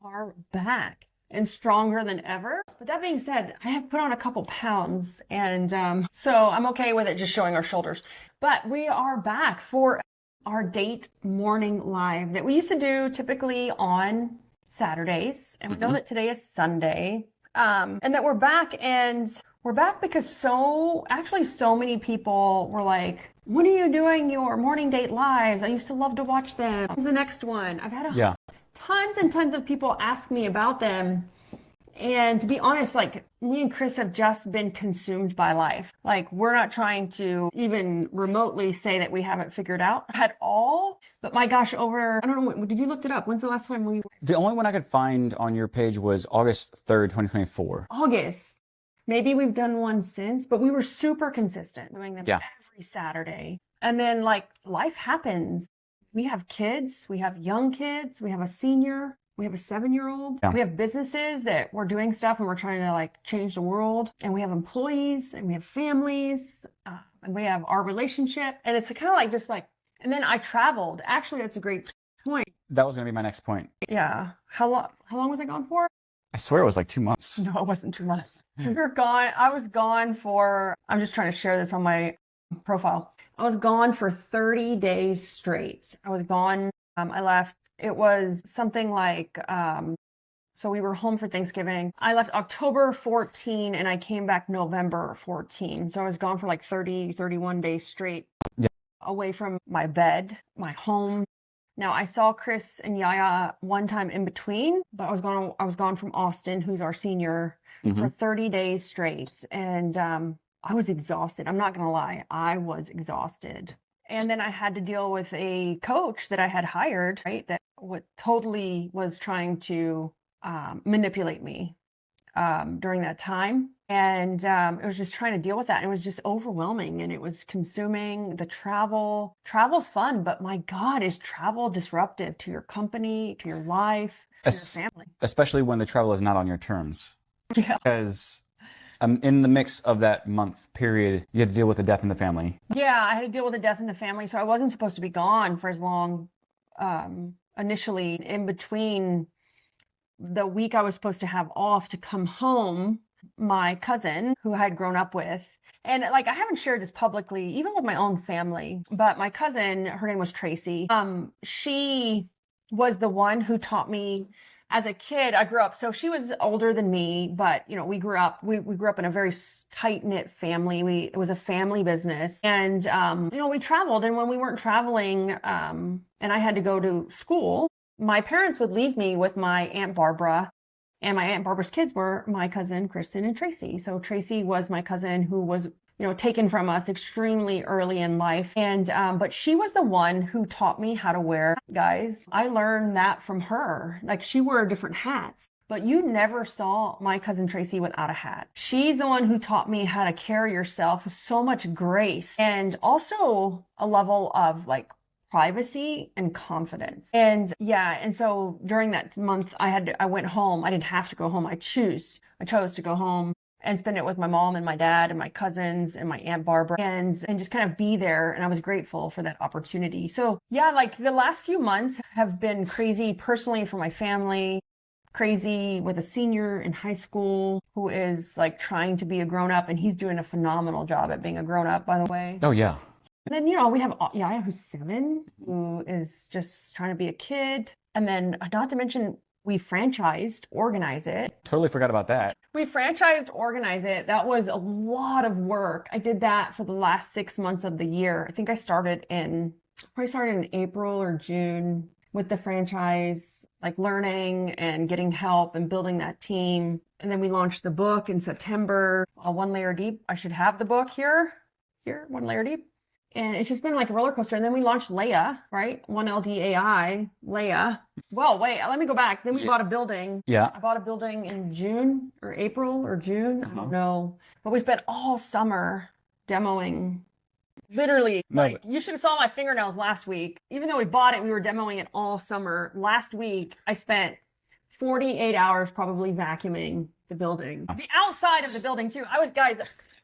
are back and stronger than ever. But that being said, I have put on a couple pounds, and so I'm okay with it just showing our shoulders. But we are back for our date morning live that we used to do typically on Saturdays. And we know that today is Sunday, and that we're back, and we're back because so many people were like, when are you doing your morning date lives? I used to love to watch them. When's the next one? I've had tons and tons of people ask me about them. And to be honest, like, me and Chris have just been consumed by life. Like, we're not trying to even remotely say that we haven't figured out at all. But my gosh, I don't know, did you look it up? When's the last time we... The only one I could find on your page was August 3rd, 2024. August. Maybe we've done one since, but we were super consistent doing them every Saturday. And then, like, life happens. We have kids, we have young kids, we have a senior, we have a 7-year-old, we have businesses that we're doing stuff and we're trying to like change the world, and we have employees and we have families, and we have our relationship, and it's kind of like just like, and then I traveled. Actually, that's a great point. That was going to be my next point. Yeah. How long was I gone for? I swear it was like 2 months. No, it wasn't 2 months. We were gone. I was gone for, I'm just trying to share this on my profile. I was gone for 30 days straight. I was gone. I left. It was something like, so we were home for Thanksgiving. I left October 14 and I came back November 14. So I was gone for like 30, 31 days straight away from my bed, my home. Now, I saw Chris and Yaya one time in between, but I was gone from Austin, who's our senior, for 30 days straight. And I was exhausted. I'm not going to lie. I was exhausted. And then I had to deal with a coach that I had hired, right, that totally was trying to manipulate me during that time. And it was just trying to deal with that. And it was just overwhelming, and it was consuming. The travel. Travel's fun, but my God, is travel disruptive to your company, to your life, to your family? Especially when the travel is not on your terms. Yeah. Because in the mix of that month period, you had to deal with the death in the family. Yeah, I had to deal with the death in the family. So I wasn't supposed to be gone for as long initially. In between the week I was supposed to have off to come home, my cousin, who I had grown up with, and like, I haven't shared this publicly, even with my own family, but my cousin, her name was Tracy. She was the one who taught me. As a kid, I grew up, so she was older than me, but you know, we grew up in a very tight-knit family. It was a family business, and you know, we traveled, and when we weren't traveling, and I had to go to school, my parents would leave me with my Aunt Barbara, and my Aunt Barbara's kids were my cousin Kristen and Tracy. So Tracy was my cousin who was, you know, taken from us extremely early in life. And, but she was the one who taught me how to wear, guys. I learned that from her. Like, she wore different hats, but you never saw my cousin Tracy without a hat. She's the one who taught me how to carry yourself with so much grace, and also a level of like privacy and confidence. And yeah, and so during that month, I went home. I didn't have to go home. I chose to go home and spend it with my mom and my dad and my cousins and my Aunt Barbara, and just kind of be there. And I was grateful for that opportunity. So yeah, like, the last few months have been crazy personally for my family, crazy with a senior in high school who is like trying to be a grown up, and he's doing a phenomenal job at being a grown up, by the way. Oh yeah. And then, you know, we have Yaya, who's 7, who is just trying to be a kid. And then, not to mention, we franchised Organize It. Totally forgot about that. We franchised Organize It. That was a lot of work. I did that for the last 6 months of the year. I think I started in April or June with the franchise, like learning and getting help and building that team. And then we launched the book in September, One Layer Deep. I should have the book here, One Layer Deep. And it's just been like a roller coaster. And then we launched Leia, right? 1LDAI, Leia. Well, wait, let me go back. Then we bought a building. Yeah. I bought a building in June or April or June. I don't know. But we spent all summer demoing. Literally, like, you should have saw my fingernails last week. Even though we bought it, we were demoing it all summer. Last week, I spent 48 hours probably vacuuming the building. The outside of the building, too. Guys,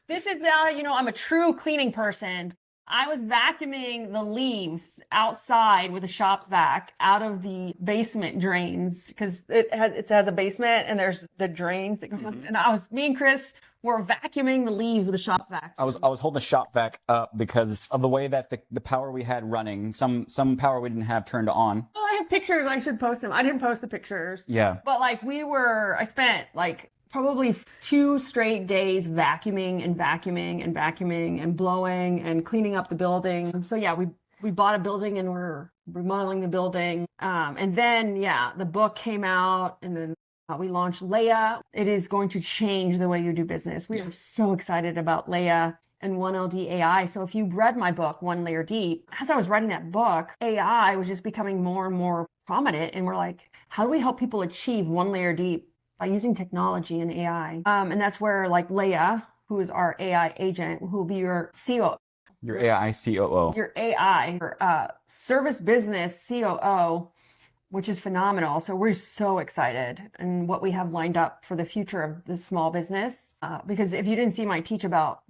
this is now, you know, I'm a true cleaning person. I was vacuuming the leaves outside with a shop vac out of the basement drains because it has a basement and there's the drains that go and me and Chris were vacuuming the leaves with a shop vac. I was holding the shop vac up because of the way that the power we had running, some power we didn't have turned on. Oh, I have pictures. I should post them. I didn't post the pictures. Yeah. But like I spent like probably 2 straight days vacuuming and blowing and cleaning up the building. So yeah, we bought a building and we're remodeling the building. And then yeah, the book came out and then we launched Leia. It is going to change the way you do business. We are so excited about Leia and 1LD AI. So if you read my book, One Layer Deep, as I was writing that book, AI was just becoming more and more prominent. And we're like, how do we help people achieve 1 layer deep by using technology and AI? And that's where like Leia, who is our AI agent, who will be your COO. Your AI COO. Your AI, your service business COO, which is phenomenal. So we're so excited and what we have lined up for the future of the small business. Because if you didn't see my teach about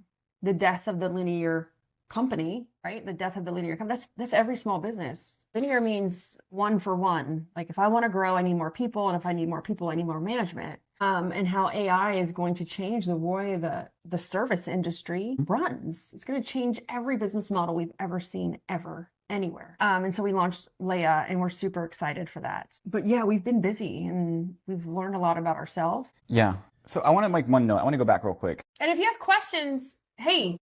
the death of the linear company, right? The death of the linear company, that's every small business. Linear means one for one. Like if I want to grow, I need more people. And if I need more people, I need more management. And how AI is going to change the way the service industry runs. It's going to change every business model we've ever seen, ever. Anywhere. And so we launched Leia and we're super excited for that. But yeah, we've been busy and we've learned a lot about ourselves. Yeah. So I want to make one note. I want to go back real quick. And if you have questions, hey,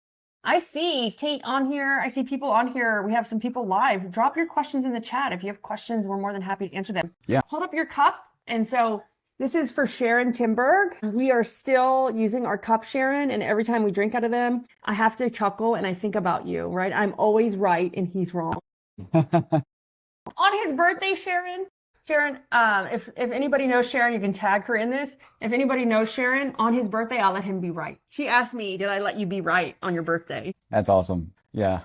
I see Kate on here. I see people on here. We have some people live. Drop your questions in the chat. If you have questions, we're more than happy to answer them. Yeah. Hold up your cup. And so this is for Sharon Timberg. We are still using our cup, Sharon, and every time we drink out of them, I have to chuckle and I think about you, right? I'm always right and he's wrong. On his birthday, Sharon, if anybody knows Sharon, you can tag her in this. If anybody knows Sharon, on his birthday, I'll let him be right. She asked me, did I let you be right on your birthday? That's awesome. Yeah.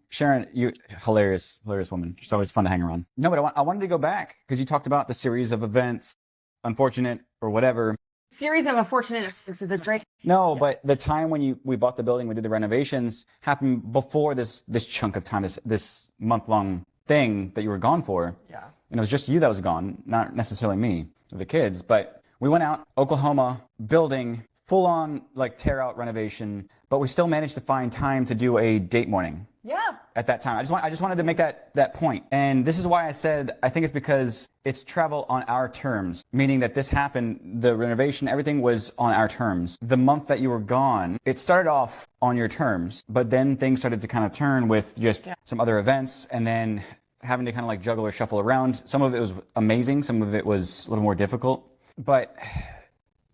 Sharon, you hilarious woman. It's always fun to hang around. No, but I wanted to go back because you talked about the series of events, unfortunate or whatever. Series of unfortunate events. This is a great. No, yeah. But the time when we bought the building, we did the renovations happened before this chunk of time, this month-long thing that you were gone for. Yeah. And it was just you that was gone, not necessarily me or the kids. But we went out, Oklahoma, building, full-on like tear-out renovation, but we still managed to find time to do a date morning. Yeah. At that time. I just wanted to make that point. And this is why I said, I think it's because it's travel on our terms, meaning that this happened, the renovation, everything was on our terms. The month that you were gone, it started off on your terms, but then things started to kind of turn with just some other events and then having to kind of like juggle or shuffle around. Some of it was amazing. Some of it was a little more difficult, but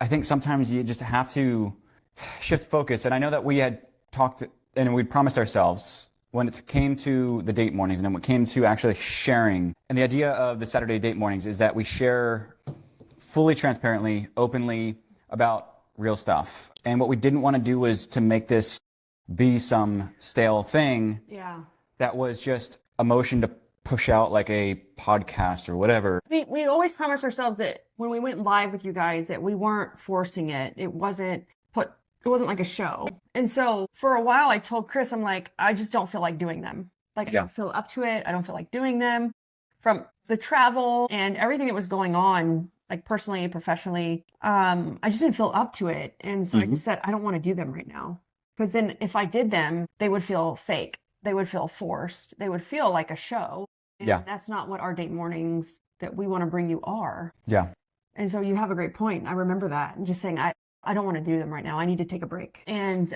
I think sometimes you just have to shift focus. And I know that we had talked and we promised ourselves when it came to the date mornings and then when it came to actually sharing. And the idea of the Saturday date mornings is that we share fully transparently, openly about real stuff. And what we didn't want to do was to make this be some stale thing that was just a motion to push out like a podcast or whatever. We always promised ourselves that when we went live with you guys that we weren't forcing it. It wasn't like a show. And so for a while I told Chris, I'm like, I just don't feel like doing them. Like I don't feel up to it. I don't feel like doing them. From the travel and everything that was going on, like personally and professionally, I just didn't feel up to it. And so I just said, I don't want to do them right now. Because then if I did them, they would feel fake. They would feel forced. They would feel like a show. And that's not what our date mornings that we want to bring you are. Yeah. And so you have a great point. I remember that. And just saying, I don't want to do them right now. I need to take a break. And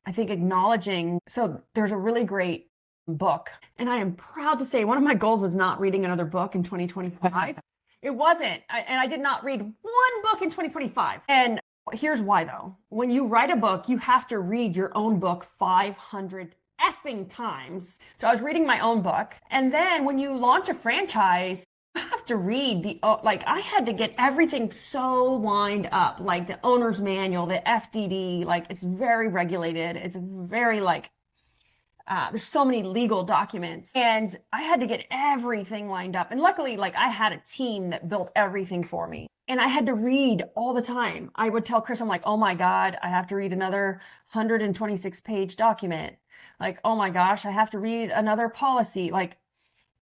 I think acknowledging, so there's a really great book. And I am proud to say one of my goals was not reading another book in 2025. It wasn't. And I did not read one book in 2025. And here's why though. When you write a book, you have to read your own book 500 effing times. So I was reading my own book. And then when you launch a franchise, you have to read I had to get everything so lined up, like the owner's manual, the FDD, like it's very regulated. It's very there's so many legal documents and I had to get everything lined up. And luckily, I had a team that built everything for me and I had to read all the time. I would tell Chris, I'm like, oh my God, I have to read another 126 page document. Like, oh my gosh, I have to read another policy. Like,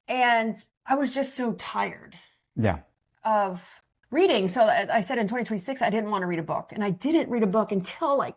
and I was just so tired Yeah. of reading. So I said in 2026, I didn't want to read a book. And I didn't read a book until like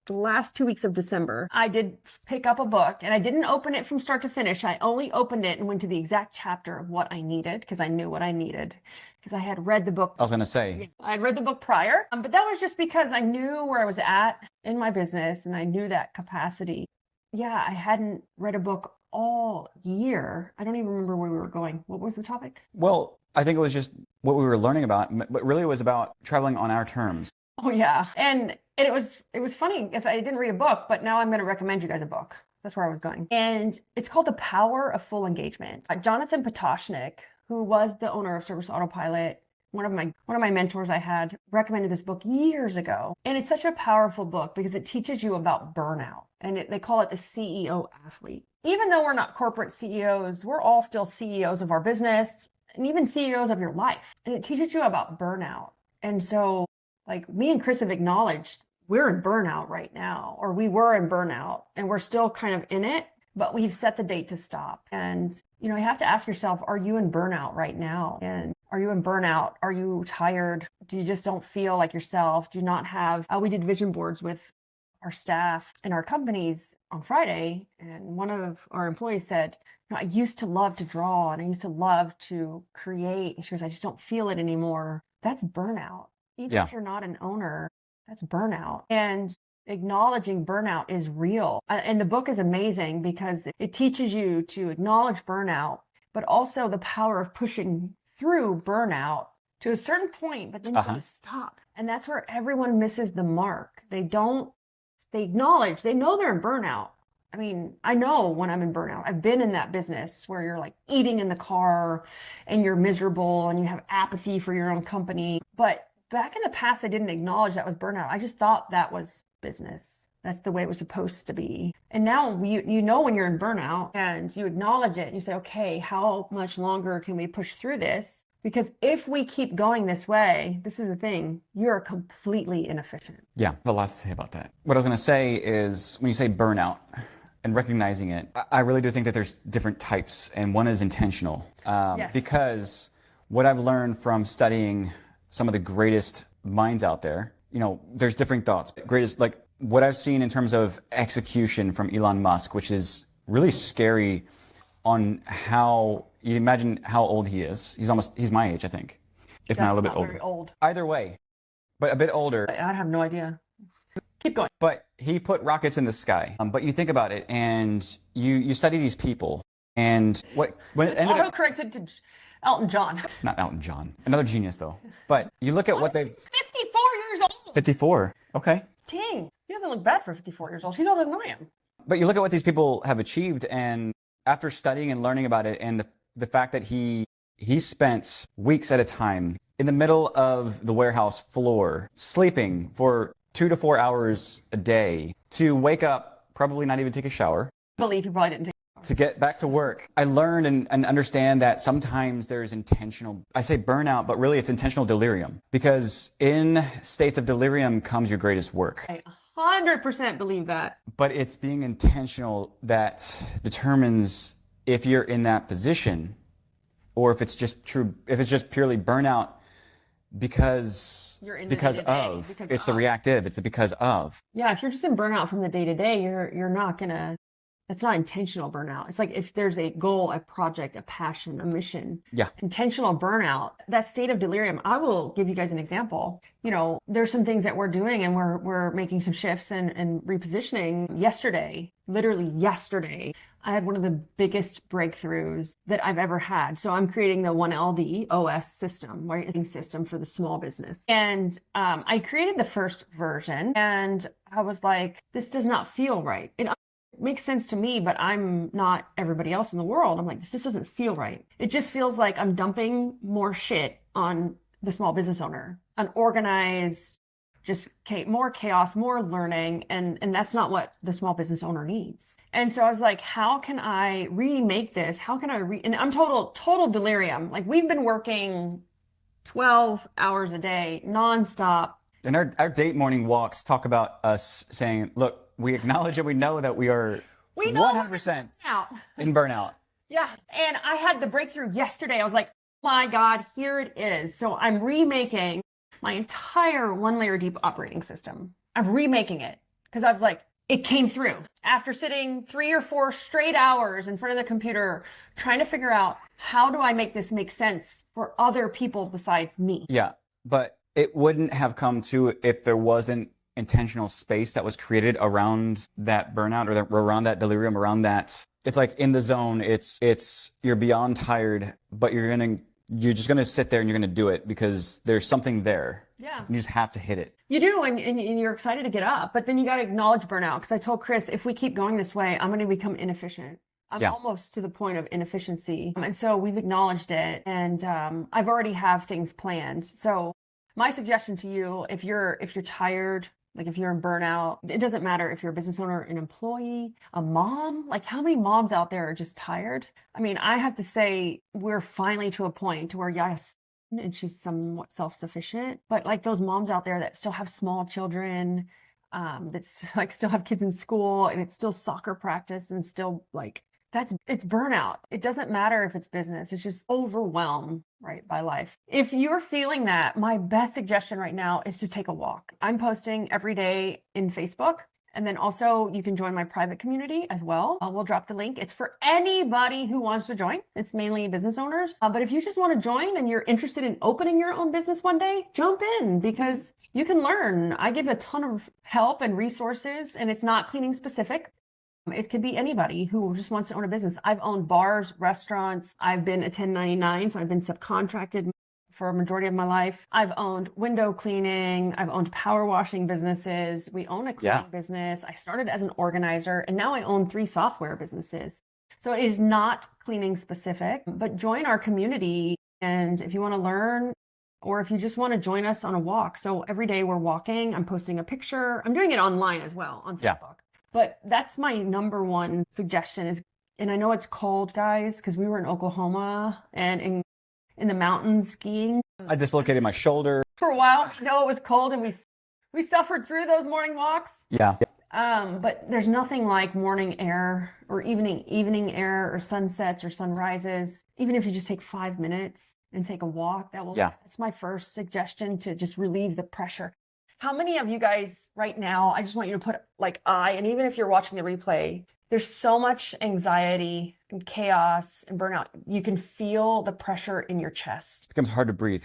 the last 2 weeks of December. I did pick up a book and I didn't open it from start to finish. I only opened it and went to the exact chapter of what I needed because I knew what I needed because I had read the book. I was going to say. Yeah, I'd read the book prior, but that was just because I knew where I was at in my business and I knew that capacity. Yeah, I hadn't read a book all year. I don't even remember where we were going. What was the topic? Well, I think it was just what we were learning about, but really it was about traveling on our terms. Oh yeah. And it was funny because I didn't read a book, but now I'm going to recommend you guys a book. That's where I was going. And it's called The Power of Full Engagement. Jonathan Potoshnik, who was the owner of Service Autopilot, one of my mentors I had, recommended this book years ago. And it's such a powerful book because it teaches you about burnout. And they call it the CEO athlete. Even though we're not corporate CEOs, we're all still CEOs of our business and even CEOs of your life. And it teaches you about burnout. And so like me and Chris have acknowledged we're in burnout right now, or we were in burnout and we're still kind of in it, but we've set the date to stop. And, you know, you have to ask yourself, are you in burnout right now? And are you in burnout? Are you tired? Do you just don't feel like yourself? Do you not have, we did vision boards with our staff and our companies on Friday. And one of our employees said, you know, I used to love to draw and I used to love to create. And she goes, I just don't feel it anymore. That's burnout. Even if you're not an owner, that's burnout. And acknowledging burnout is real. And the book is amazing because it teaches you to acknowledge burnout, but also the power of pushing through burnout to a certain point, but then you gotta stop. And that's where everyone misses the mark. They acknowledge, they know they're in burnout. I mean, I know when I'm in burnout. I've been in that business where you're like eating in the car and you're miserable and you have apathy for your own company. But back in the past, I didn't acknowledge that was burnout. I just thought that was business. That's the way it was supposed to be. And now you know when you're in burnout and you acknowledge it and you say, okay, how much longer can we push through this? Because if we keep going this way, this is the thing, you're completely inefficient. Yeah, I have a lot to say about that. What I was going to say is when you say burnout and recognizing it, I really do think that there's different types, and one is intentional. Yes. Because what I've learned from studying some of the greatest minds out there, you know, there's different thoughts. Greatest, like what I've seen in terms of execution from Elon Musk, which is really scary on how, you imagine how old he is. He's my age, I think, if not a little bit older. Very old. Either way, but a bit older. I have no idea. Keep going. But he put rockets in the sky. But you think about it and you study these people and when it ended up, Auto-corrected to Elton John. not Elton John, another genius though. But you look at what they've, 54 years old. 54, okay. Dang, he doesn't look bad for 54 years old. He's older than I am. But you look at what these people have achieved, and after studying and learning about it, and the fact that he spent weeks at a time in the middle of the warehouse floor, sleeping for 2 to 4 hours a day, to wake up, probably not even take a shower. I believe he probably didn't take To get back to work. I learned and understand that sometimes there's intentional, I say burnout, but really it's intentional delirium. Because in states of delirium comes your greatest work. I 100% believe that. But it's being intentional that determines if you're in that position, or if it's just purely burnout because You're in because the day-to-day, of. because It's the of. reactive, it's the because of. Yeah, if you're just in burnout from the day to day, you're not gonna. That's not intentional burnout. It's like if there's a goal, a project, a passion, a mission. Yeah. Intentional burnout, that state of delirium. I will give you guys an example. You know, there's some things that we're doing and we're making some shifts and repositioning. Yesterday, literally yesterday, I had one of the biggest breakthroughs that I've ever had. So I'm creating the 1LD OS system, right? System for the small business. And I created the first version and I was like, this does not feel right. It makes sense to me, but I'm not everybody else in the world. I'm like, this just doesn't feel right. It just feels like I'm dumping more shit on the small business owner, unorganized, just more chaos, more learning. And that's not what the small business owner needs. And so I was like, how can I remake this? How can and I'm total delirium. Like we've been working 12 hours a day, nonstop. And our date morning walks talk about us saying, look, we acknowledge and we know that we are We know 100% out. in burnout. Yeah. And I had the breakthrough yesterday. I was like, oh my God, here it is. So I'm remaking my entire 1 layer deep operating system. I'm remaking it because I was like, it came through after sitting 3 or 4 straight hours in front of the computer trying to figure out how do I make this make sense for other people besides me. Yeah, but it wouldn't have come to if there wasn't intentional space that was created around that burnout or around that delirium, around that. It's like in the zone, it's you're beyond tired, but you're just gonna sit there and you're gonna do it because there's something there. Yeah. You just have to hit it. You do, and you're excited to get up, but then you got to acknowledge burnout. Because I told Chris, if we keep going this way, I'm going to become inefficient. I'm almost to the point of inefficiency. And so we've acknowledged it, and I've already have things planned. So my suggestion to you, if you're tired, like if you're in burnout, it doesn't matter if you're a business owner, an employee, a mom, like how many moms out there are just tired? I mean, I have to say we're finally to a point where, yes, and she's somewhat self-sufficient, but like those moms out there that still have small children, that's like still have kids in school and it's still soccer practice and still like it's burnout. It doesn't matter if it's business, it's just overwhelmed, right, by life. If you're feeling that, my best suggestion right now is to take a walk. I'm posting every day in Facebook. And then also you can join my private community as well. We'll drop the link. It's for anybody who wants to join. It's mainly business owners. But if you just want to join and you're interested in opening your own business one day, jump in because you can learn. I give a ton of help and resources, and it's not cleaning specific. It could be anybody who just wants to own a business. I've owned bars, restaurants. I've been a 1099, so I've been subcontracted for a majority of my life. I've owned window cleaning. I've owned power washing businesses. We own a cleaning business. I started as an organizer and now I own 3 software businesses. So it is not cleaning specific, but join our community. And if you want to learn, or if you just want to join us on a walk. So every day we're walking, I'm posting a picture. I'm doing it online as well on Facebook. But that's my number one suggestion is, and I know it's cold, guys, because we were in Oklahoma and in the mountains skiing. I dislocated my shoulder. For a while, you know, it was cold and we suffered through those morning walks. Yeah. But there's nothing like morning air or evening air or sunsets or sunrises. Even if you just take 5 minutes and take a walk, that's my first suggestion to just relieve the pressure. How many of you guys right now, I just want you to put and even if you're watching the replay, there's so much anxiety and chaos and burnout. You can feel the pressure in your chest. It becomes hard to breathe.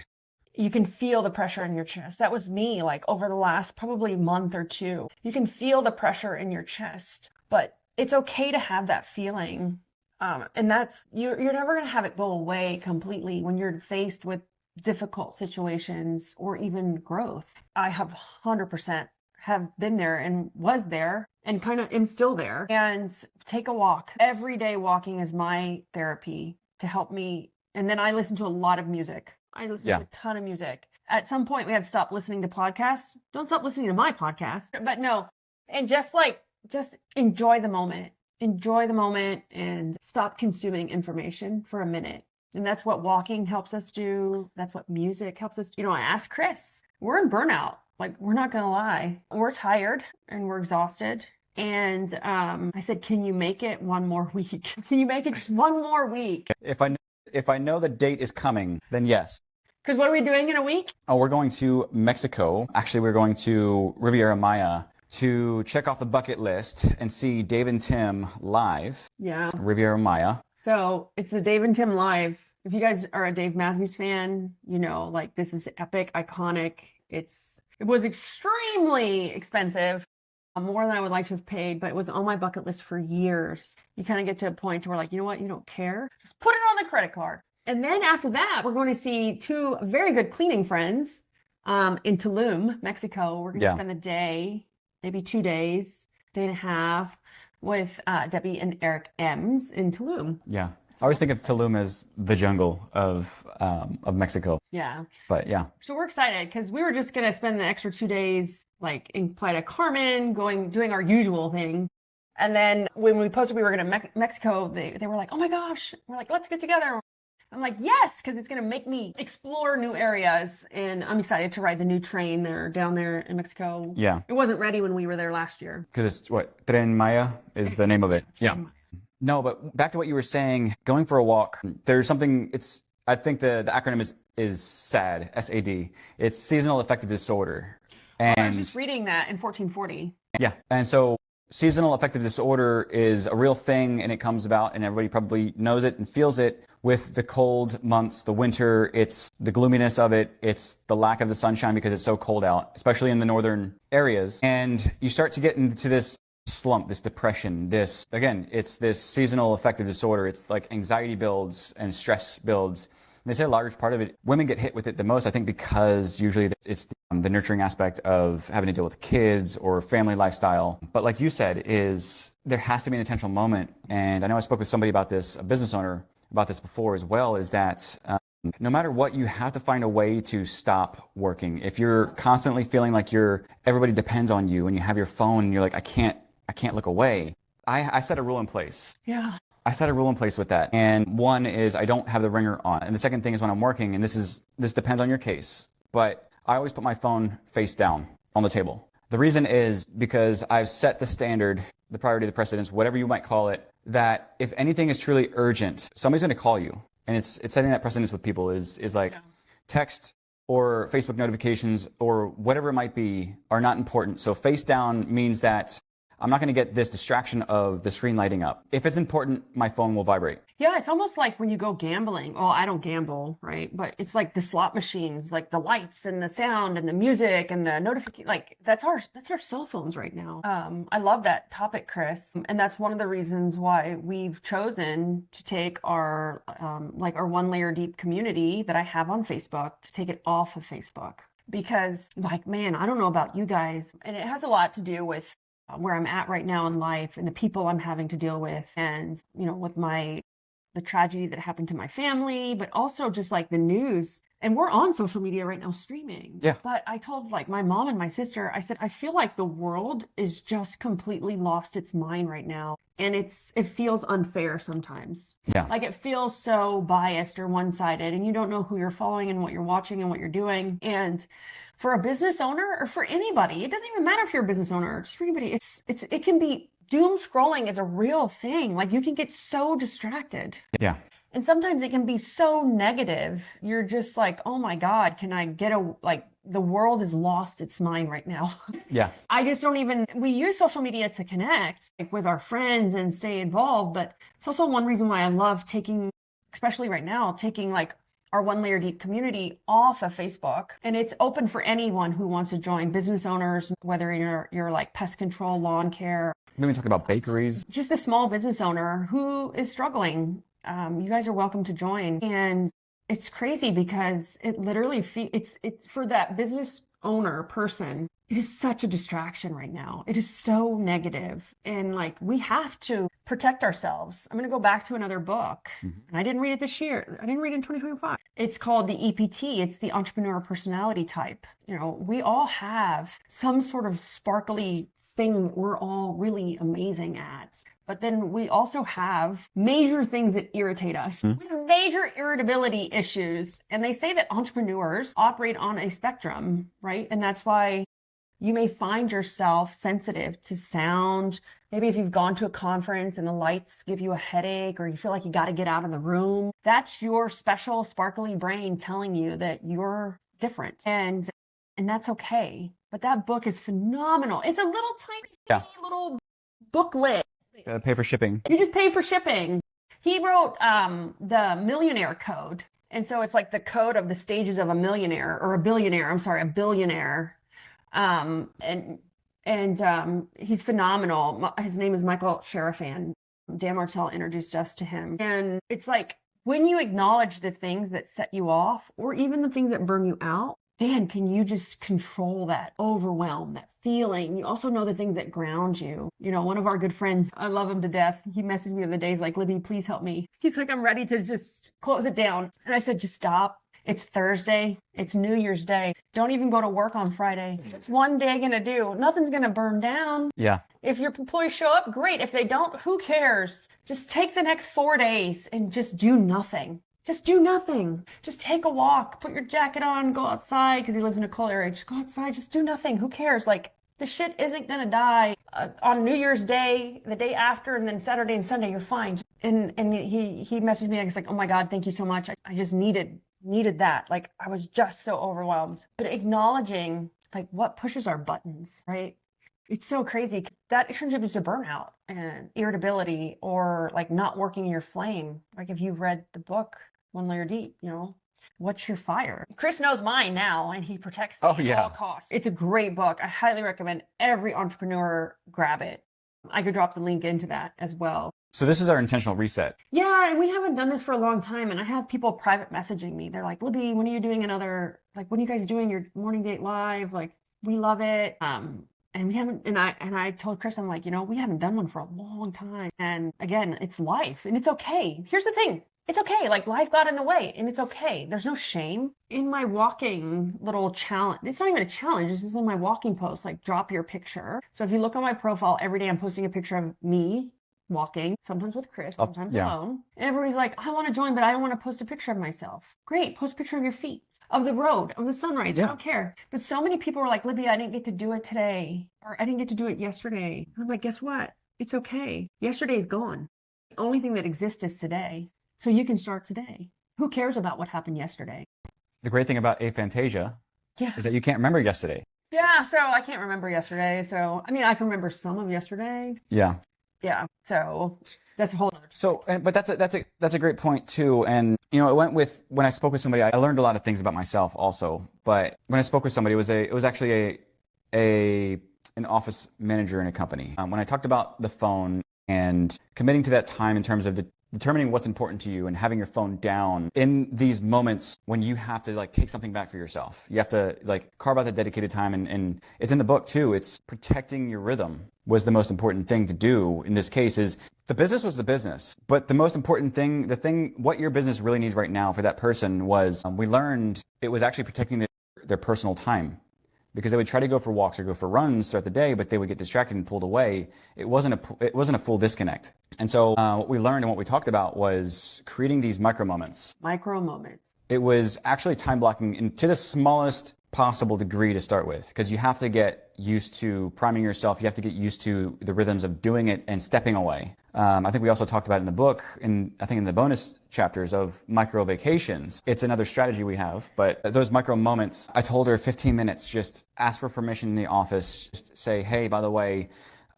You can feel the pressure in your chest. That was me, like over the last probably month or 2. You can feel the pressure in your chest, but it's okay to have that feeling. And that's, you're never going to have it go away completely when you're faced with difficult situations or even growth. I have 100% have been there and was there and kind of am still there. And take a walk. Every day walking is my therapy to help me. And then I listen to a lot of music. I listen to a ton of music. At some point we have to stop listening to podcasts. Don't stop listening to my podcast, but no. And just enjoy the moment. Enjoy the moment and stop consuming information for a minute. And that's what walking helps us do. That's what music helps us do. You know, I asked Chris, we're in burnout. Like, we're not going to lie. We're tired and we're exhausted. And I said, can you make it one more week? Can you make it just one more week? If I know the date is coming, then yes. Because what are we doing in a week? Oh, we're going to Mexico. Actually, we're going to Riviera Maya to check off the bucket list and see Dave and Tim live. Yeah. Riviera Maya. So it's the Dave and Tim live. If you guys are a Dave Matthews fan, you know, like this is epic, iconic. It was extremely expensive, more than I would like to have paid, but it was on my bucket list for years. You kind of get to a point where like, you know what, you don't care. Just put it on the credit card. And then after that, we're going to see 2 very good cleaning friends in Tulum, Mexico. We're going to spend the day, maybe 2 days, day and a half with Debbie and Eric Ems in Tulum. Yeah. I always think of Tulum as the jungle of Mexico. Yeah. But yeah. So we're excited because we were just going to spend the extra 2 days like in Playa del Carmen, doing our usual thing. And then when we posted we were going to Mexico, they were like, oh my gosh. We're like, let's get together. I'm like, yes, because it's going to make me explore new areas. And I'm excited to ride the new train there down there in Mexico. Yeah. It wasn't ready when we were there last year. Because it's what? Tren Maya is the name of it. Yeah. No, but back to what you were saying, going for a walk, there's something, I think the acronym is SAD, S-A-D. It's seasonal affective disorder. And I was just reading that in 1440. yeah. And so seasonal affective disorder is a real thing, and it comes about, and everybody probably knows it and feels it with the cold months, the winter. It's the gloominess of it. It's the lack of the sunshine because it's so cold out, especially in the northern areas. And you start to get into this slump, this depression, it's this seasonal affective disorder. It's like anxiety builds and stress builds. They say a large part of it, women get hit with it the most, I think, because usually it's the nurturing aspect of having to deal with kids or family lifestyle. But like you said, there has to be an intentional moment. And I know I spoke with somebody about this, a business owner, about this before as well, is that no matter what, you have to find a way to stop working. If you're constantly feeling like everybody depends on you and you have your phone and you're like, I can't look away. I set a rule in place. Yeah. I set a rule in place with that. And one is I don't have the ringer on. And the second thing is when I'm working, and this depends on your case, but I always put my phone face down on the table. The reason is because I've set the standard, the priority, the precedence, whatever you might call it, that if anything is truly urgent, somebody's going to call you. And it's setting that precedence with people is like text or Facebook notifications or whatever it might be are not important. So face down means that I'm not going to get this distraction of the screen lighting up. If it's important, my phone will vibrate. Yeah, it's almost like when you go gambling. Well, I don't gamble, right? But it's like the slot machines, like the lights and the sound and the music and the notification. Like that's our cell phones right now. I love that topic, Chris, and that's one of the reasons why we've chosen to take our our one layer deep community that I have on Facebook to take it off of Facebook because, like, man, I don't know about you guys, and it has a lot to do with where I'm at right now in life and the people I'm having to deal with and, with the tragedy that happened to my family, but also just like the news. And we're on social media right now streaming. Yeah. But I told like my mom and my sister, I said, I feel like the world is just completely lost its mind right now. And it feels unfair sometimes. Yeah. Like it feels so biased or one-sided and you don't know who you're following and what you're watching and what you're doing. And for a business owner or for anybody, it doesn't even matter if you're a business owner, just for anybody, it can be doom scrolling is a real thing. Like you can get so distracted. Yeah. And sometimes it can be so negative. You're just like, oh my God, can I get the world has lost its mind right now. Yeah. I just we use social media to connect with our friends and stay involved. But it's also one reason why I love especially right now, taking our one layer deep community off of Facebook. And it's open for anyone who wants to join, business owners, whether you're like pest control, lawn care. Maybe talk about bakeries. Just the small business owner who is struggling. You guys are welcome to join. And it's crazy because it literally, it's for that business owner person, it is such a distraction right now. It is so negative. And we have to protect ourselves. I'm going to go back to another book. Mm-hmm. And I didn't read it this year. I didn't read it in 2025. It's called the EPT. It's the entrepreneur personality type. We all have some sort of sparkly thing we're all really amazing at. But then we also have major things that irritate us, major irritability issues. And they say that entrepreneurs operate on a spectrum, right? And that's why you may find yourself sensitive to sound. Maybe if you've gone to a conference and the lights give you a headache or you feel like you got to get out of the room, that's your special sparkly brain telling you that you're different. And that's okay. But that book is phenomenal. It's a little tiny little booklet. Gotta pay for shipping. You just pay for shipping. He wrote the Millionaire Code. And so it's like the code of the stages of a millionaire or a billionaire. I'm sorry, a billionaire. And he's phenomenal. His name is Michael Sharafan. Dan Martell introduced us to him. And it's like when you acknowledge the things that set you off or even the things that burn you out, man, can you just control that overwhelm, that feeling? You also know the things that ground you. One of our good friends, I love him to death. He messaged me the other day. He's like, Libby, please help me. He's like, I'm ready to just close it down. And I said, just stop. It's Thursday. It's New Year's Day. Don't even go to work on Friday. What's one day going to do? Nothing's going to burn down. Yeah. If your employees show up, great. If they don't, who cares? Just take the next 4 days and just do nothing. Just do nothing. Just take a walk, put your jacket on, go outside, because he lives in a cold area. Just go outside, just do nothing. Who cares? Like, the shit isn't gonna die on New Year's Day, the day after, and then Saturday and Sunday, you're fine. And he messaged me and he's like, oh my God, thank you so much. I just needed that. Like, I was just so overwhelmed. But acknowledging like what pushes our buttons, right? It's so crazy. That contributes to burnout and irritability, or like not working in your flame. Like if you've read the book One Layer Deep, you know, what's your fire? Chris knows mine now, and he protects me at all costs. It's a great book. I highly recommend every entrepreneur grab it. I could drop the link into that as well. So this is our intentional reset. Yeah, and we haven't done this for a long time, and I have people private messaging me. They're like, Libby, when are you doing another, like, when are you guys doing your morning date live? Like, we love it. And we haven't, and I told Chris, I'm like, you know, we haven't done one for a long time. And again, it's life, and it's okay. Here's the thing. It's okay. Like, life got in the way, and it's okay. There's no shame. In my walking little challenge, it's not even a challenge. This is in my walking post, like, drop your picture. So if you look on my profile every day, I'm posting a picture of me walking, sometimes with Chris, sometimes alone. And everybody's like, I want to join, but I don't want to post a picture of myself. Great. Post a picture of your feet, of the road, of the sunrise. I don't care. But so many people were like, Libby, I didn't get to do it today, or I didn't get to do it yesterday. I'm like, guess what? It's okay. Yesterday's gone. The only thing that exists is today. So you can start today. Who cares about what happened yesterday? The great thing about aphantasia is that you can't remember yesterday. Yeah, so I can't remember yesterday. So, I mean, I can remember some of yesterday. Yeah. Yeah, so that's a whole other. So, but that's a great point too. And you know, it went with when I spoke with somebody. I learned a lot of things about myself also. But when I spoke with somebody, it was actually an office manager in a company. When I talked about the phone and committing to that time in terms of determining what's important to you and having your phone down in these moments when you have to like take something back for yourself. You have to like carve out the dedicated time, and it's in the book too. It's protecting your rhythm was the most important thing to do in this case. Is the business was the business, but the most important thing, what your business really needs right now for that person was, we learned it was actually protecting their personal time. Because they would try to go for walks or go for runs throughout the day, but they would get distracted and pulled away. It wasn't a full disconnect. And so what we learned and what we talked about was creating these micro moments. Micro moments. It was actually time blocking to the smallest possible degree to start with, because you have to get used to priming yourself. You have to get used to the rhythms of doing it and stepping away. I think we also talked about it in the book, and I think in the bonus chapters of micro vacations. It's another strategy we have, but those micro moments, I told her 15 minutes, just ask for permission in the office, just say, hey, by the way,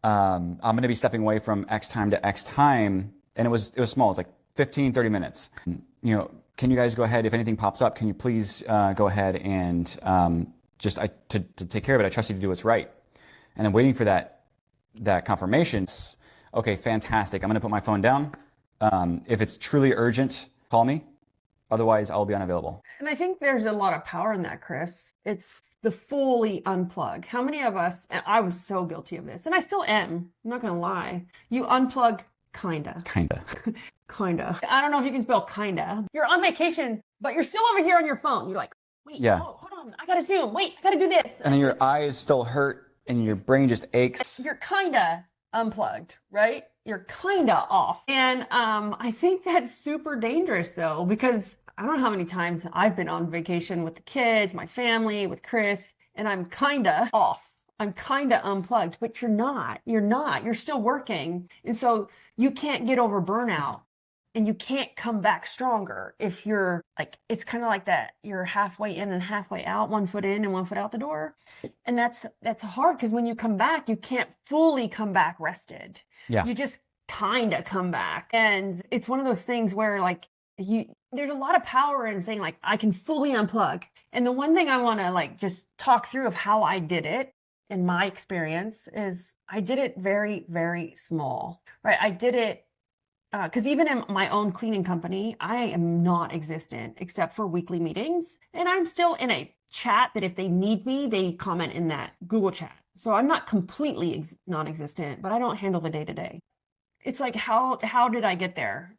I'm going to be stepping away from X time to X time. And it was small. It's like 15, 30 minutes. You know, can you guys go ahead, if anything pops up, can you please go ahead and to take care of it? I trust you to do what's right. And then waiting for that confirmation. Okay, fantastic. I'm going to put my phone down. If it's truly urgent, call me. Otherwise, I'll be unavailable. And I think there's a lot of power in that, Chris. It's the fully unplug. How many of us, and I was so guilty of this, and I still am, I'm not going to lie. You unplug, kinda. Kinda. Kinda. I don't know if you can spell kinda. You're on vacation, but you're still over here on your phone. You're like, wait, oh, hold on. I got to Zoom. Wait, I got to do this. And then your eyes still hurt and your brain just aches. You're kinda unplugged, right? You're kinda off. And I think that's super dangerous though, because I don't know how many times I've been on vacation with the kids, my family, with Chris, and I'm kinda off. I'm kinda unplugged, but you're not. You're still working. And so you can't get over burnout, and you can't come back stronger if you're like, it's kind of like that. You're halfway in and halfway out, 1 foot in and 1 foot out the door. And that's hard, because when you come back, you can't fully come back rested. Yeah. You just kind of come back. And it's one of those things where like there's a lot of power in saying like, I can fully unplug. And the one thing I want to like just talk through of how I did it in my experience is I did it very, very small, right? I did it because even in my own cleaning company, I am not existent except for weekly meetings. And I'm still in a chat that if they need me, they comment in that Google chat. So I'm not completely non-existent, but I don't handle the day-to-day. It's like, how did I get there?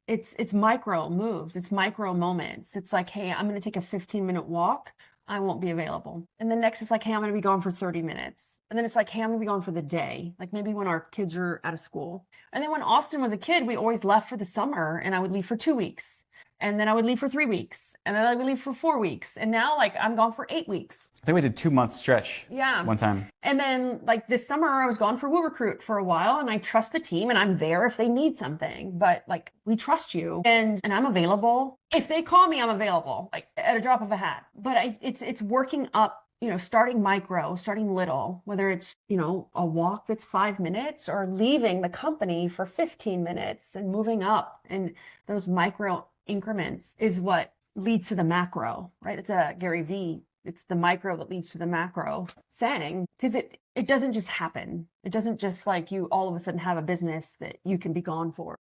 It's micro moves. It's micro moments. It's like, hey, I'm going to take a 15-minute walk. I won't be available. And the next is like, hey, I'm going to be gone for 30 minutes. And then it's like, hey, I'm going to be gone for the day. Like maybe when our kids are out of school. And then when Austin was a kid, we always left for the summer and I would leave for 2 weeks. And then I would leave for 3 weeks. And then I would leave for 4 weeks. And now like I'm gone for 8 weeks. I think we did 2 month stretch. Yeah. One time. And then like this summer I was gone for regroup for a while and I trust the team and I'm there if they need something, but like we trust you and I'm available. If they call me, I'm available like at a drop of a hat. But it's working up, starting micro, starting little, whether it's, a walk that's 5 minutes or leaving the company for 15 minutes and moving up, and those micro increments is what leads to the macro, right? It's a Gary V. It's the micro that leads to the macro saying, because it doesn't just happen. It doesn't just like you all of a sudden have a business that you can be gone for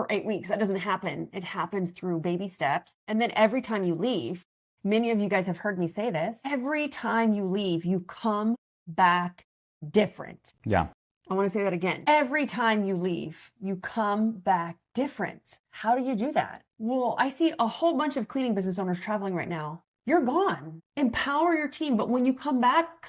8 weeks. That doesn't happen. It happens through baby steps. And then every time you leave, many of you guys have heard me say this, every time you leave, you come back different. Yeah. I want to say that again. Every time you leave, you come back different. How do you do that? Well, I see a whole bunch of cleaning business owners traveling right now. You're gone. Empower your team. But when you come back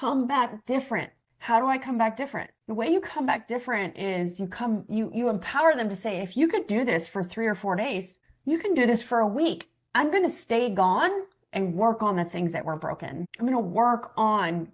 different. How do I come back different? The way you come back different is you empower them to say, if you could do this for 3 or 4 days, you can do this for a week. I'm going to stay gone and work on the things that were broken. I'm going to work on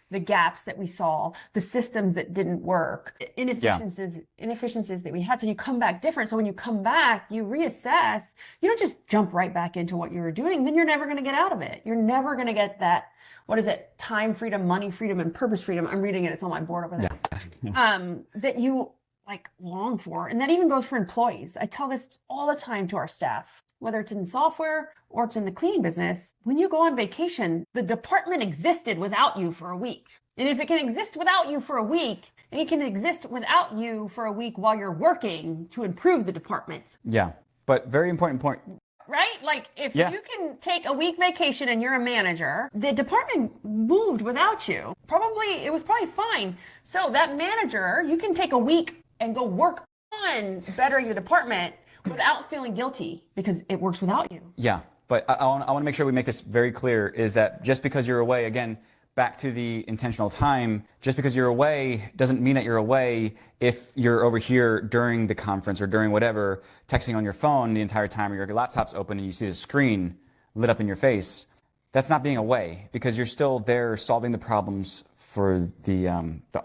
the gaps that we saw, the systems that didn't work, inefficiencies that we had. So you come back different. So when you come back, you reassess. You don't just jump right back into what you were doing. Then you're never going to get out of it. You're never going to get that, what is it? Time freedom, money freedom, and purpose freedom. I'm reading it. It's on my board over there. That you like long for. And that even goes for employees. I tell this all the time to our staff, whether it's in software or it's in the cleaning business. When you go on vacation, the department existed without you for a week. And if it can exist without you for a week, it can exist without you for a week while you're working to improve the department. Yeah. But very important point. Right? Like if you can take a week vacation and you're a manager, the department moved without you. It was probably fine. So that manager, you can take a week and go work on bettering the department without feeling guilty because it works without you. Yeah. But I want to make sure we make this very clear is that just because you're away, again, back to the intentional time, just because you're away doesn't mean that you're away if you're over here during the conference or during whatever, texting on your phone the entire time or your laptop's open and you see the screen lit up in your face. That's not being away because you're still there solving the problems for the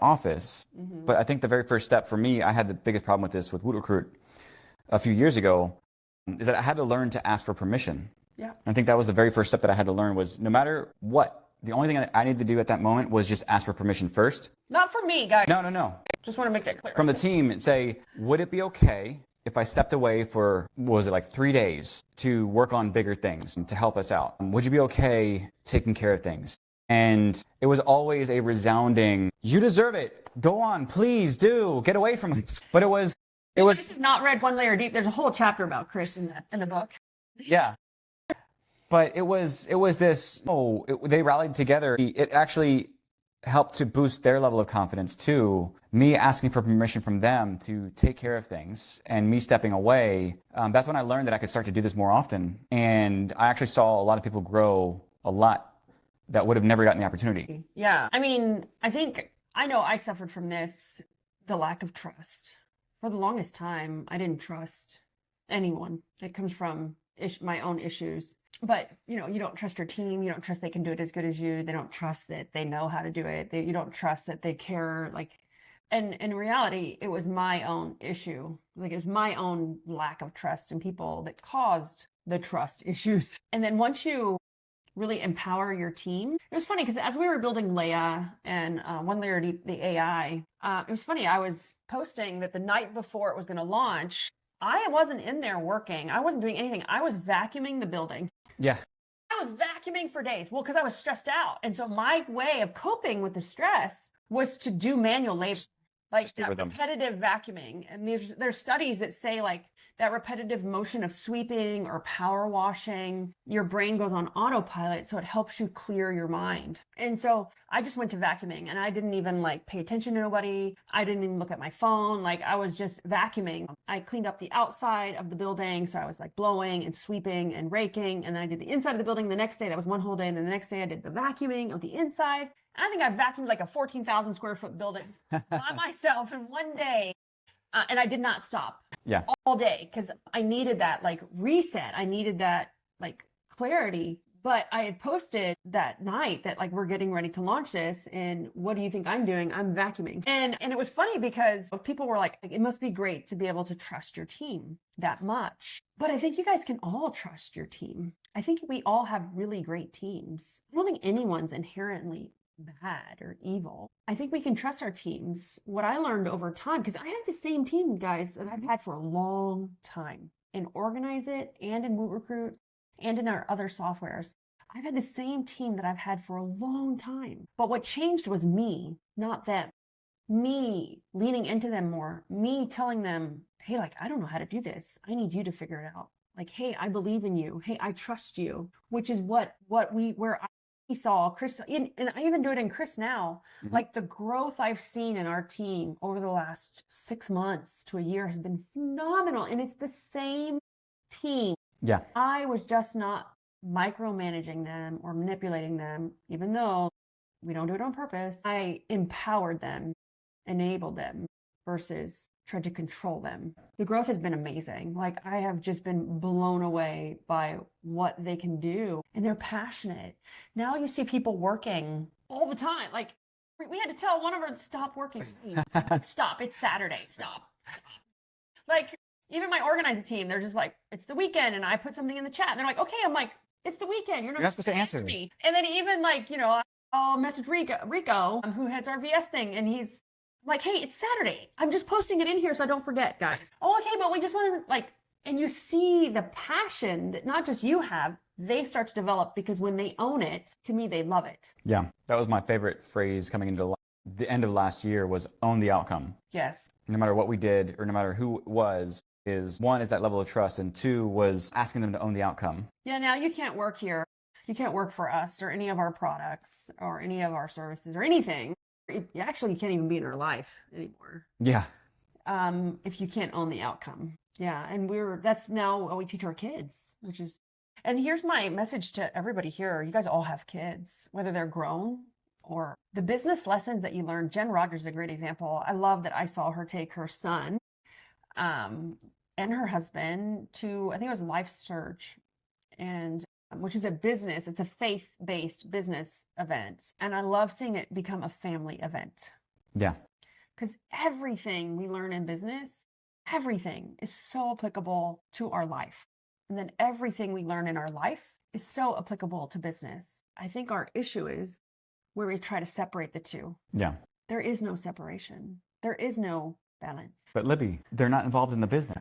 office. Mm-hmm. But I think the very first step for me, I had the biggest problem with this with WootRecruit a few years ago, is that I had to learn to ask for permission. Yeah. And I think that was the very first step that I had to learn was no matter what, the only thing I needed to do at that moment was just ask for permission first. Not for me, guys. No. Just want to make that clear. From the team and say, would it be okay if I stepped away for, what was it, like 3 days to work on bigger things and to help us out? Would you be okay taking care of things? And it was always a resounding, you deserve it. Go on, please do. Get away from us. But it was not read One Layer Deep. There's a whole chapter about Chris in the book. Yeah. But it was this, they rallied together. It actually helped to boost their level of confidence too. Me asking for permission from them to take care of things and me stepping away. That's when I learned that I could start to do this more often. And I actually saw a lot of people grow a lot that would have never gotten the opportunity. Yeah. I mean, I know I suffered from this, the lack of trust. For the longest time, I didn't trust anyone. It comes from my own issues. But, you don't trust your team. You don't trust they can do it as good as you. They don't trust that they know how to do it. You don't trust that they care. And in reality, it was my own issue. It was my own lack of trust in people that caused the trust issues. And then once you really empower your team, it was funny because as we were building Leia and One Layer Deep, the AI, it was funny. I was posting that the night before it was going to launch, I wasn't in there working. I wasn't doing anything. I was vacuuming the building. Yeah. I was vacuuming for days. Well, because I was stressed out. And so my way of coping with the stress was to do manual labor, like that repetitive vacuuming. And there's studies that say that repetitive motion of sweeping or power washing, your brain goes on autopilot. So it helps you clear your mind. And so I just went to vacuuming and I didn't even like pay attention to nobody. I didn't even look at my phone. Like I was just vacuuming. I cleaned up the outside of the building. So I was like blowing and sweeping and raking. And then I did the inside of the building the next day. That was one whole day. And then the next day I did the vacuuming of the inside. And I think I vacuumed like a 14,000 square foot building by myself in one day. And I did not stop all day because I needed that like reset. I needed that like clarity. But I had posted that night that like, we're getting ready to launch this. And what do you think I'm doing? I'm vacuuming. And it was funny because people were like, it must be great to be able to trust your team that much. But I think you guys can all trust your team. I think we all have really great teams. I don't think anyone's inherently bad or evil. I think we can trust our teams. What I learned over time, because I have the same team, guys, that I've had for a long time in Organize It and in Recruit and in our other softwares. I've had the same team that I've had for a long time. But what changed was me, not them. Me leaning into them more, me telling them, hey, like, I don't know how to do this. I need you to figure it out. Like, hey, I believe in you. Hey, I trust you, which is where I saw Chris, and I even do it in Chris now. Like the growth I've seen in our team over the last 6 months to a year has been phenomenal. And it's the same team. Yeah. I was just not micromanaging them or manipulating them, even though we don't do it on purpose. I empowered them, enabled them versus tried to control them. The growth has been amazing. Like I have just been blown away by what they can do and they're passionate. Now you see people working all the time. Like we had to tell one of them to stop working. Stop. It's Saturday. Stop. Like even my organizer team, they're just like, it's the weekend. And I put something in the chat and they're like, okay. I'm like, it's the weekend. You're not supposed to answer me. And then even like, I'll message Rico, who heads our VS thing. And he's like, hey, it's Saturday. I'm just posting it in here so I don't forget, guys. Oh, okay, but we just want to like, and you see the passion that not just you have, they start to develop because when they own it, to me, they love it. Yeah, that was my favorite phrase coming into the end of last year was own the outcome. Yes. No matter what we did or no matter who it was, is one is that level of trust and two was asking them to own the outcome. Yeah, now you can't work here. You can't work for us or any of our products or any of our services or anything. You can't even be in our life anymore. Yeah. If you can't own the outcome. Yeah. And that's now what we teach our kids, and here's my message to everybody here. You guys all have kids, whether they're grown or the business lessons that you learn. Jen Rogers is a great example. I love that I saw her take her son, and her husband to, I think it was Life Surge, and which is a business. It's a faith-based business event. And I love seeing it become a family event. Yeah. Because everything we learn in business, everything is so applicable to our life. And then everything we learn in our life is so applicable to business. I think our issue is where we try to separate the two. Yeah. There is no separation. There is no balance. But Libby, they're not involved in the business.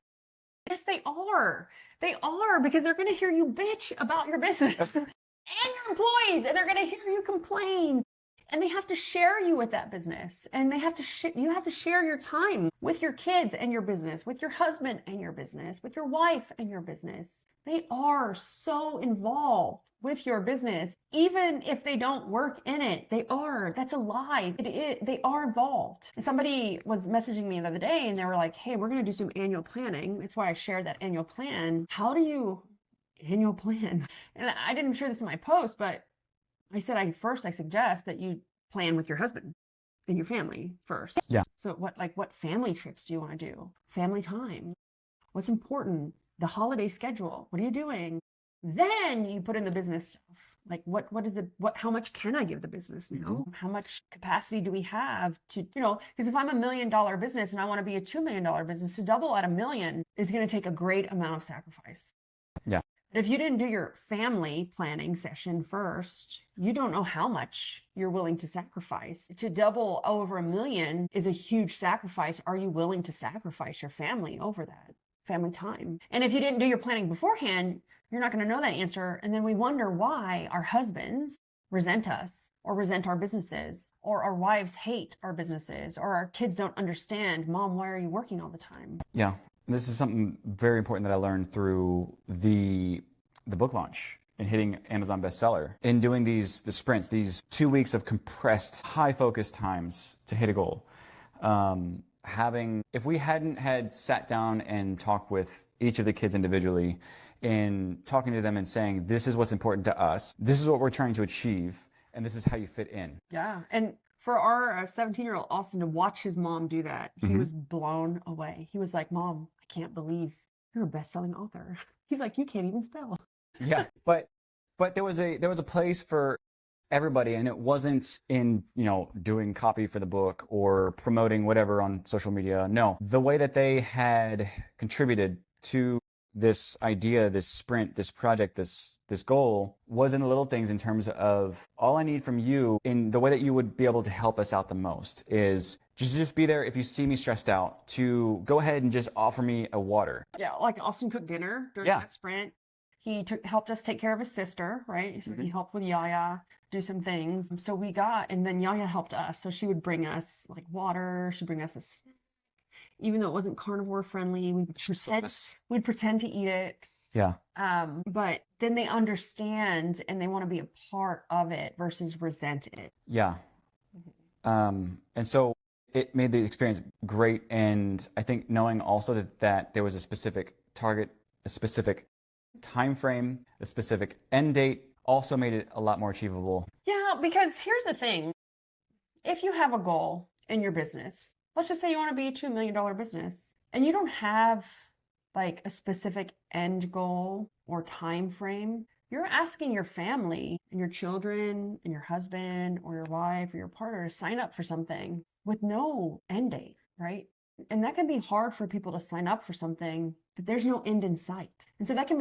Yes, they are. They are, because they're going to hear you bitch about your business and your employees, and they're going to hear you complain. And they have to share you with that business. And they have to you have to share your time with your kids and your business, with your husband and your business, with your wife and your business. They are so involved with your business. Even if they don't work in it, they are. That's a lie. They are involved. And somebody was messaging me the other day and they were like, hey, we're going to do some annual planning. That's why I shared that annual plan. How do you annual plan? And I didn't share this in my post, but I said, I suggest that you plan with your husband and your family first. Yeah. So what family trips do you want to do? Family time. What's important? The holiday schedule. What are you doing? Then you put in the business stuff. Like how much can I give the business now? Mm-hmm. How much capacity do we have to, because if I'm $1 million business and I want to be a $2 million business, to double at $1 million is going to take a great amount of sacrifice. Yeah. But if you didn't do your family planning session first, you don't know how much you're willing to sacrifice. To double over $1 million is a huge sacrifice. Are you willing to sacrifice your family over that? Family time. And if you didn't do your planning beforehand, you're not going to know that answer. And then we wonder why our husbands resent us or resent our businesses, or our wives hate our businesses, or our kids don't understand, Mom, why are you working all the time? Yeah. This is something very important that I learned through the book launch and hitting Amazon bestseller. In doing the sprints, these 2 weeks of compressed, high focus times to hit a goal. If we hadn't had sat down and talked with each of the kids individually and talking to them and saying, this is what's important to us, this is what we're trying to achieve, and this is how you fit in. Yeah. And for our 17-year-old Austin to watch his mom do that, he was blown away. He was like, Mom, I can't believe you're a best-selling author. He's like, you can't even spell. Yeah, but there was a place for everybody, and it wasn't in, doing copy for the book or promoting whatever on social media. No, the way that they had contributed to this idea, this sprint, this project, this goal was in the little things in terms of all I need from you in the way that you would be able to help us out the most is just be there if you see me stressed out to go ahead and just offer me a water. Yeah, like Austin cooked dinner during that sprint. He helped us take care of his sister, right? So he helped with Yaya do some things. So and then Yaya helped us. So she would bring us like water. She'd bring us a snack. Even though it wasn't carnivore friendly, we'd pretend to eat it. Yeah. But then they understand and they want to be a part of it versus resent it. Yeah. And so it made the experience great. And I think knowing also that there was a specific target, a specific time frame, a specific end date also made it a lot more achievable. Yeah, because here's the thing. If you have a goal in your business, let's just say you want to be a $2 million business and you don't have like a specific end goal or time frame, you're asking your family and your children and your husband or your wife or your partner to sign up for something with no end date, right? And that can be hard for people to sign up for something, but there's no end in sight. And so that can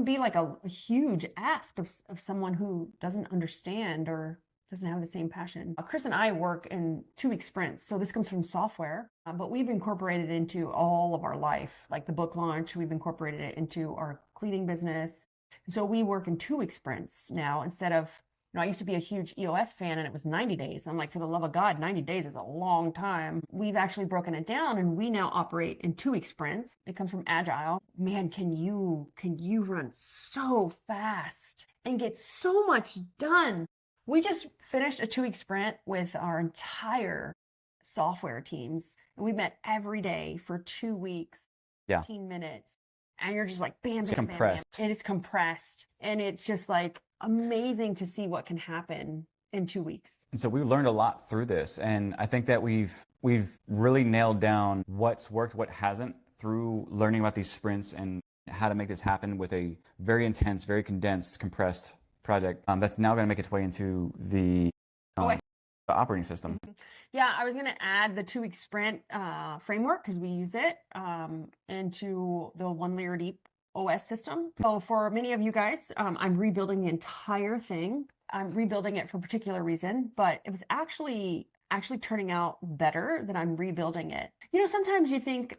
be like a huge ask of someone who doesn't understand or doesn't have the same passion. Chris and I work in 2-week sprints. So this comes from software, but we've incorporated it into all of our life, like the book launch, we've incorporated it into our cleaning business. And so we work in 2-week sprints now instead of, I used to be a huge EOS fan and it was 90 days. I'm like, for the love of God, 90 days is a long time. We've actually broken it down and we now operate in 2-week sprints. It comes from Agile. Man, can you run so fast and get so much done? We just finished a 2-week sprint with our entire software teams. And we met every day for 2 weeks, 15 minutes. And you're just like, bam, It's bam, compressed. bam, bam. It is compressed. And it's just like amazing to see what can happen in 2 weeks. And so we learned a lot through this. And I think that we've really nailed down what's worked, what hasn't through learning about these sprints and how to make this happen with a very intense, very condensed, compressed project that's now going to make its way into the operating system. Yeah, I was going to add the 2-week sprint framework because we use it into the 1 layer deep OS system. So for many of you guys, I'm rebuilding the entire thing. I'm rebuilding it for a particular reason, but it was actually turning out better than I'm rebuilding it. Sometimes you think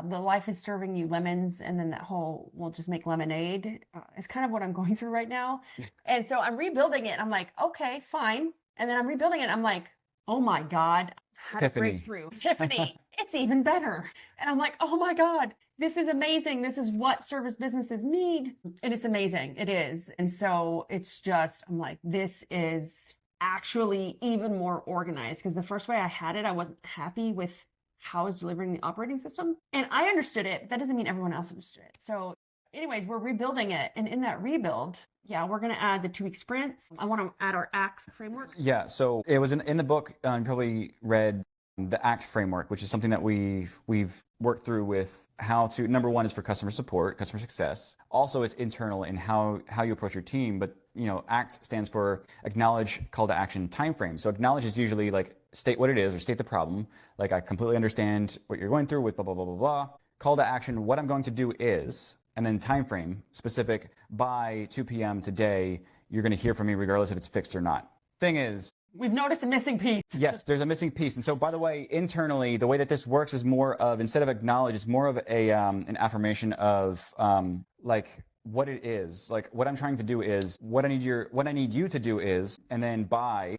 the life is serving you lemons and then that whole, we'll just make lemonade. It's kind of what I'm going through right now. And so I'm rebuilding it. I'm like, okay, fine. And then I'm rebuilding it. I'm like, oh my God, how to break through. Epiphany, it's even better. And I'm like, oh my God, this is amazing. This is what service businesses need. And it's amazing. It is. And so it's just, I'm like, this is actually even more organized because the first way I had it, I wasn't happy with how I was delivering the operating system. And I understood it, but that doesn't mean everyone else understood it. So anyways, we're rebuilding it. And in that rebuild, we're going to add the 2-week sprints. I want to add our ACTS framework. Yeah, so it was in the book, you probably read the ACT framework, which is something that we've worked through with how to, number one is for customer support, customer success. Also, it's internal in how you approach your team. But, ACT stands for acknowledge, call to action, time frame. So acknowledge is usually like state what it is or state the problem. Like I completely understand what you're going through with blah, blah, blah, blah, blah. Call to action, what I'm going to do is, and then time frame specific by 2 p.m. today, you're going to hear from me regardless if it's fixed or not. Thing is, we've noticed a missing piece. Yes, there's a missing piece. And so, by the way, internally, the way that this works is more of, instead of acknowledge, it's more of an affirmation of like what it is. Like what I'm trying to do is, what I need you to do is, and then by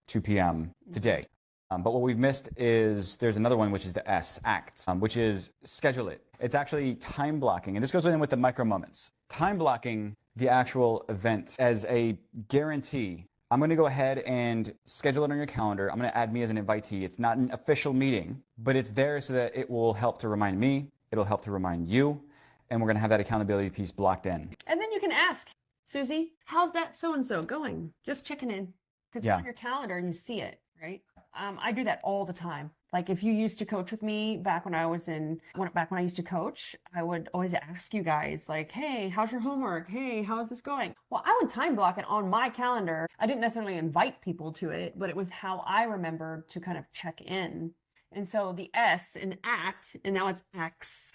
2 p.m. today. But what we've missed is there's another one, which is the S, ACT, which is schedule it. It's actually time blocking. And this goes in with the micro moments. Time blocking the actual event as a guarantee. I'm going to go ahead and schedule it on your calendar. I'm going to add me as an invitee. It's not an official meeting, but it's there so that it will help to remind me. It'll help to remind you. And we're going to have that accountability piece blocked in. And then you can ask, Susie, how's that so-and-so going? Just checking in. Because it's on your calendar and you see it, right? I do that all the time. Like if you used to coach with me back when I used to coach, I would always ask you guys like, hey, how's your homework? Hey, how's this going? Well, I would time block it on my calendar. I didn't necessarily invite people to it, but it was how I remembered to kind of check in. And so the S in ACT, and now it's X,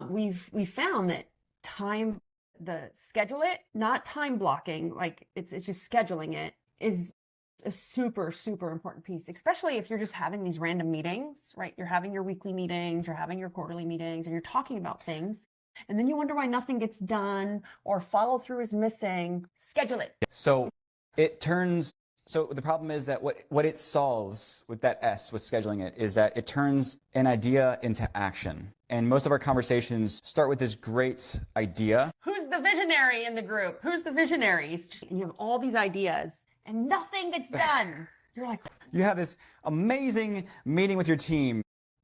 we found that the schedule it, not time blocking, like it's just scheduling it, is a super, super important piece, especially if you're just having these random meetings, right? You're having your weekly meetings, you're having your quarterly meetings, and you're talking about things. And then you wonder why nothing gets done or follow through is missing. Schedule it. So the problem is that what it solves with that S, with scheduling it, is that it turns an idea into action. And most of our conversations start with this great idea. Who's the visionary in the group? Who's the visionaries? And you have all these ideas and nothing gets done. You're like, you have this amazing meeting with your team.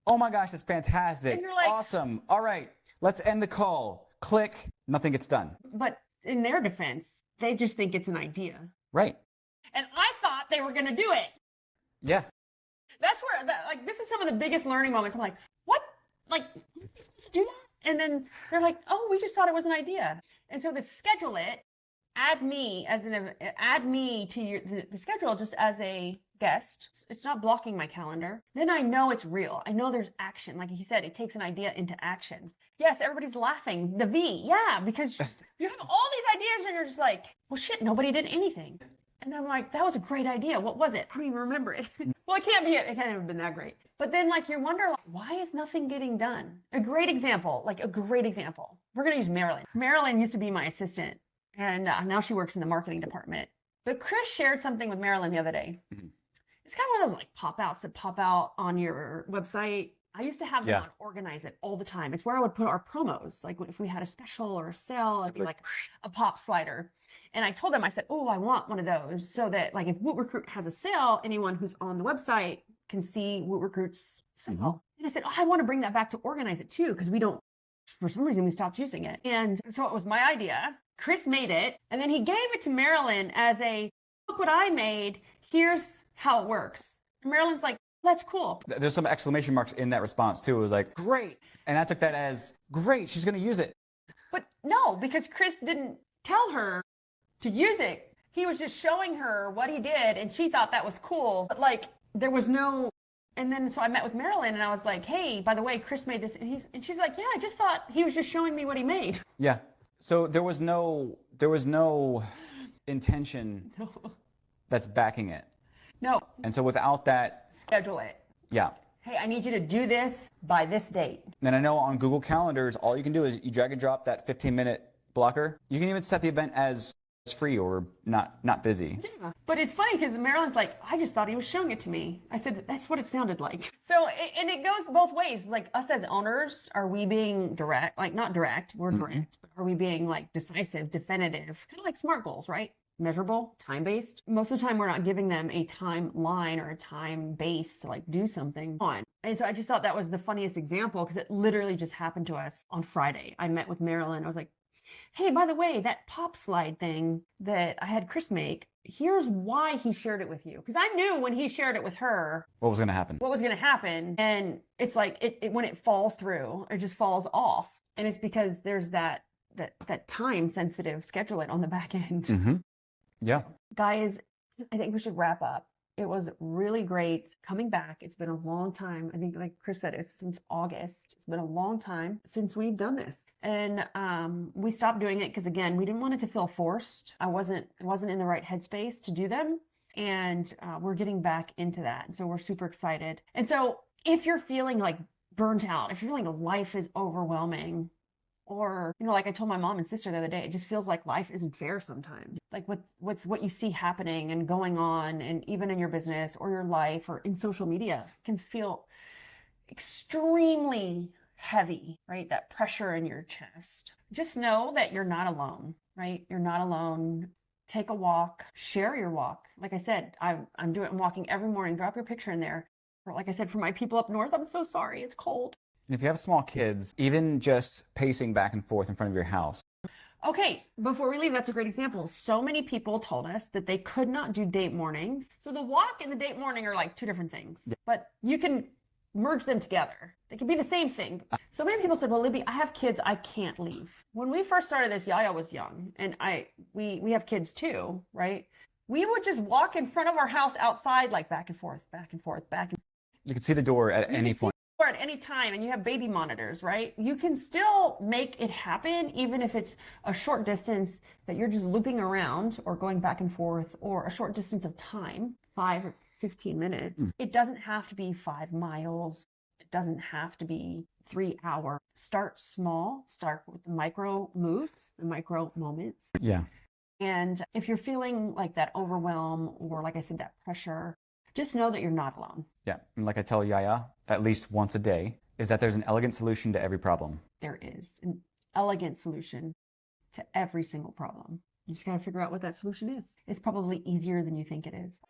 Oh my gosh, that's fantastic. And you're like, awesome. All right, let's end the call. Click, nothing gets done. But in their defense, they just think it's an idea. Right. And I thought they were going to do it. Yeah. That's where, this is some of the biggest learning moments. I'm like, what? Like, are we supposed to do that? And then they're like, oh, we just thought it was an idea. And so the schedule it, add me to the schedule just as a guest. It's not blocking my calendar. Then I know it's real. I know there's action. Like he said, it takes an idea into action. Yes, everybody's laughing. The V, yeah, because you have all these ideas and you're just like, well, shit, nobody did anything. And I'm like, that was a great idea. What was it? I don't even remember it. Well, it can't have been that great. But then you wonder, why is nothing getting done? A great example. We're going to use Marilyn. Marilyn used to be my assistant, and now she works in the marketing department. But Chris shared something with Marilyn the other day. Mm-hmm. It's kind of one of those pop-outs that pop out on your website. I used to have them on Organize It all the time. It's where I would put our promos. Like if we had a special or a sale, it'd be like a pop slider. And I told them, I said, oh, I want one of those so that if Woot Recruit has a sale, anyone who's on the website can see Woot Recruit's sale. Mm-hmm. And I said, oh, I want to bring that back to Organize It too, because for some reason we stopped using it. And so it was my idea. Chris made it, and then he gave it to Marilyn as look what I made. Here's how it works. And Marilyn's like, that's cool. There's some exclamation marks in that response too. It was like, great. And I took that as, great, she's going to use it. But no, because Chris didn't tell her to use it. He was just showing her what he did, and she thought that was cool. But there was no, and then so I met with Marilyn, and I was like, hey, by the way, Chris made this, and she's like, yeah, I just thought he was just showing me what he made. Yeah. So there was no intention that's backing it. No. And so without that, schedule it. Yeah. Hey, I need you to do this by this date. And I know on Google Calendars, all you can do is you drag and drop that 15-minute blocker. You can even set the event as free or not busy. Yeah. But it's funny because Marilyn's like, I just thought he was showing it to me. I said, that's what it sounded like. So, and it goes both ways. Like us as owners, are we being direct? Not direct, we're direct, but are we being decisive, definitive, kind of like SMART goals, right? Measurable, time-based. Most of the time, we're not giving them a timeline or a time base to do something on. And so I just thought that was the funniest example because it literally just happened to us on Friday. I met with Marilyn. I was like, hey, by the way, that pop slide thing that I had Chris make, here's why he shared it with you. Because I knew when he shared it with her, what was going to happen. And it's when it falls through, it just falls off. And it's because there's that time sensitive schedule it on the back end. Mm-hmm. Yeah. Guys, I think we should wrap up. It was really great coming back. It's been a long time. I think like Chris said, it's since August. It's been a long time since we've done this. And we stopped doing it because, again, we didn't want it to feel forced. I wasn't in the right headspace to do them. And we're getting back into that. And so we're super excited. And so if you're feeling burnt out, if you're feeling life is overwhelming, Or, like I told my mom and sister the other day, it just feels like life isn't fair sometimes. Like with what you see happening and going on, and even in your business or your life or in social media, can feel extremely heavy, right? That pressure in your chest. Just know that you're not alone, right? You're not alone. Take a walk, share your walk. Like I said, I'm walking every morning. Drop your picture in there. Or like I said, for my people up north, I'm so sorry. It's cold. And if you have small kids, even just pacing back and forth in front of your house. Okay, before we leave, that's a great example. So many people told us that they could not do date mornings. So the walk and the date morning are like two different things, but you can merge them together. They can be the same thing. So many people said, well, Libby, I have kids, I can't leave. When we first started this, Yaya was young, and we have kids too, right? We would just walk in front of our house outside, like back and forth, back and forth, back and forth. You can see the door at any point. Or at any time, and you have baby monitors, right? You can still make it happen, even if it's a short distance that you're just looping around or going back and forth, or a short distance of time, 5 or 15 minutes. It doesn't have to be 5 miles. It doesn't have to be 3 hours. Start small, start with the micro moves, the micro moments. Yeah. And if you're feeling like that overwhelm, or like I said, that pressure, just know that you're not alone. Yeah. And like I tell Yaya, at least once a day, is that there's an elegant solution to every problem. There is an elegant solution to every single problem. You just got to figure out what that solution is. It's probably easier than you think it is.